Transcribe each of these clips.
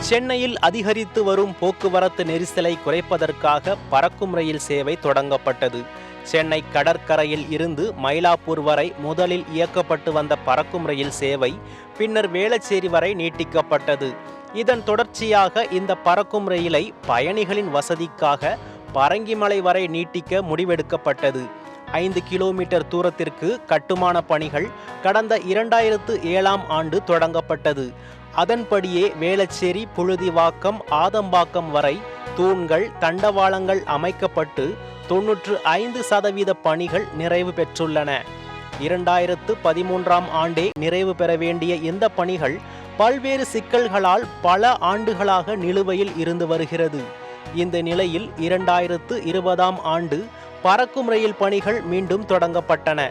சென்னையில் அதிகரித்து வரும் போக்குவரத்து நெரிசலை குறைப்பதற்காக பறக்கும் ரயில் சேவை தொடங்கப்பட்டது. சென்னை கடற்கரையில் இருந்து மயிலாப்பூர் வரை முதலில் இயக்கப்பட்டு வந்த பறக்கும் ரயில் சேவை பின்னர் வேளச்சேரி வரை நீட்டிக்கப்பட்டது. இதன் தொடர்ச்சியாக இந்த பறக்கும் ரயிலை பயணிகளின் வசதிக்காக பரங்கிமலை வரை நீட்டிக்க முடிவெடுக்கப்பட்டது. 5 கிலோமீட்டர் தூரத்திற்கு கட்டுமான பணிகள் கடந்த 2007ஆம் ஆண்டு தொடங்கப்பட்டது. அதன்படியே வேளச்சேரி, புழுதிவாக்கம், ஆதம்பாக்கம் வரை தூண்கள், தண்டவாளங்கள் அமைக்கப்பட்டு 95% பணிகள் நிறைவு பெற்றுள்ளன. 2013ஆம் ஆண்டே நிறைவு பெற வேண்டிய இந்த பணிகள் பல்வேறு சிக்கல்களால் பல ஆண்டுகளாக நிலுவையில் இருந்து வருகிறது. இந்த நிலையில் 2020ஆம் ஆண்டு பறக்கும் ரயில் பணிகள் மீண்டும் தொடங்கப்பட்டன.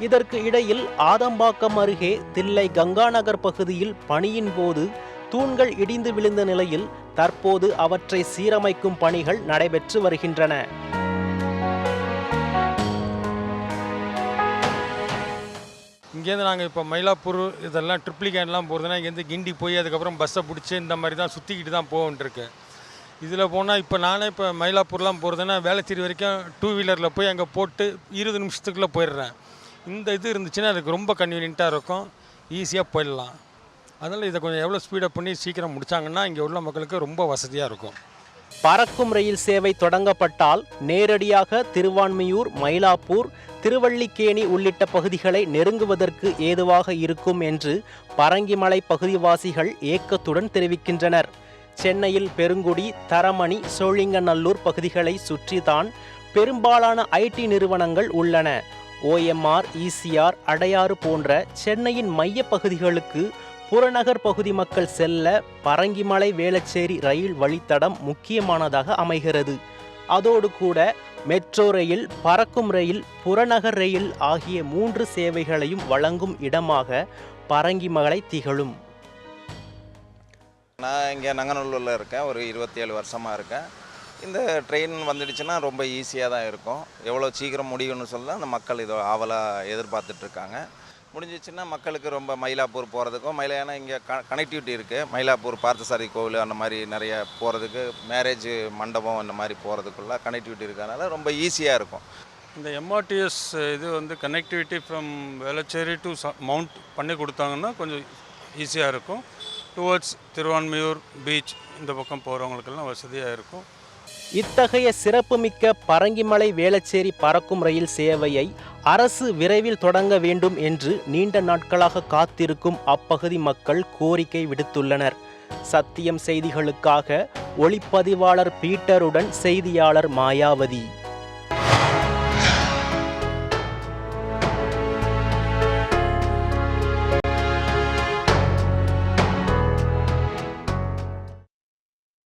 இதற்கு இடையில் ஆதம்பாக்கம் அருகே தில்லை கங்காநகர் பகுதியில் பணியின் போது தூண்கள் இடிந்து விழுந்த நிலையில் தற்போது அவற்றை சீரமைக்கும் பணிகள் நடைபெற்று வருகின்றன. இங்கேருந்து நாங்கள் இப்போ மயிலாப்பூர் இதெல்லாம் ட்ரிப்ளிகேன்லாம் போகிறதுனா இங்கேருந்து கிண்டி போய் அதுக்கப்புறம் பஸ்ஸை பிடிச்சி இந்த மாதிரி தான் சுற்றிக்கிட்டு தான் போகன்ட்டுருக்கு. இதில் போனால் இப்போ மயிலாப்பூர்லாம் போகிறதுனா வேளச்சேரி வரைக்கும் 2 வீலரில் போய் அங்கே போட்டு 20 நிமிஷத்துக்குள்ளே போயிடுறேன். இந்த இது இருந்துச்சுன்னா அதுக்கு ரொம்ப கன்வீனியண்ட்டாக இருக்கும், ஈஸியாக போயிடலாம். அதனால் இதை கொஞ்சம் எவ்வளோ ஸ்பீடப் பண்ணி சீக்கிரம் முடித்தாங்கன்னா இங்கே உள்ள மக்களுக்கு ரொம்ப வசதியாக இருக்கும். பறக்கும் ரயில் சேவை தொடங்கப்பட்டால் நேரடியாக திருவான்மியூர், மயிலாப்பூர், திருவல்லிக்கேணி உள்ளிட்ட பகுதிகளை நெருங்குவதற்கு ஏதுவாக இருக்கும் என்று பரங்கிமலை பகுதிவாசிகள் ஏக்கத்துடன் தெரிவிக்கின்றனர். சென்னையில் பெருங்குடி, தரமணி, சோழிங்கநல்லூர் பகுதிகளை சுற்றிதான் பெரும்பாலான IT நிறுவனங்கள் உள்ளன. OMR, ECR, அடையாறு போன்ற சென்னையின் மைய பகுதிகளுக்கு புறநகர் பகுதி மக்கள் செல்ல பரங்கிமலை வேளச்சேரி ரயில் வழித்தடம் முக்கியமானதாக அமைகிறது. அதோடு கூட மெட்ரோ ரயில், பறக்கும் ரயில், புறநகர் ரயில் ஆகிய 3 சேவைகளையும் வழங்கும் இடமாக பரங்கிமலை திகழும். நான் இங்கே நங்கநல்லூரில் இருக்கேன், ஒரு 27 வருஷமாக இருக்கேன். இந்த ட்ரெயின் வந்துடுச்சுன்னா ரொம்ப ஈஸியாக தான் இருக்கும். எவ்வளோ சீக்கிரம் முடியும்னு சொல்ல அந்த மக்கள் இதை ஆவலாக எதிர்பார்த்துட்ருக்காங்க. முடிஞ்சிச்சுன்னா மக்களுக்கு ரொம்ப மயிலாப்பூர் போகிறதுக்கும் ஏன்னா இங்கே கனெக்டிவிட்டி இருக்குது. மயிலாப்பூர் பார்த்தசாரி கோவில் அந்த மாதிரி நிறைய போகிறதுக்கு, மேரேஜ் மண்டபம் அந்த மாதிரி போகிறதுக்குள்ள கனெக்டிவிட்டி இருக்கிறதுனால ரொம்ப ஈஸியாக இருக்கும். இந்த MRTS இது வந்து connectivity from Velachery to mount பண்ணி கொடுத்தாங்கன்னா கொஞ்சம் ஈஸியாக இருக்கும். டுவர்ட்ஸ் திருவான்மியூர் பீச் இந்த பக்கம் போகிறவங்களுக்கெல்லாம் வசதியாக இருக்கும். இத்தகைய சிறப்புமிக்க பரங்கிமலை வேளச்சேரி பறக்கும் ரயில் சேவையை அரசு விரைவில் தொடங்க வேண்டும் என்று நீண்ட நாட்களாக காத்திருக்கும் அப்பகுதி மக்கள் கோரிக்கை விடுத்துள்ளனர். சத்தியம் செய்திகளுக்காக ஒளிப்பதிவாளர் பீட்டருடன் செய்தியாளர் மாயாவதி.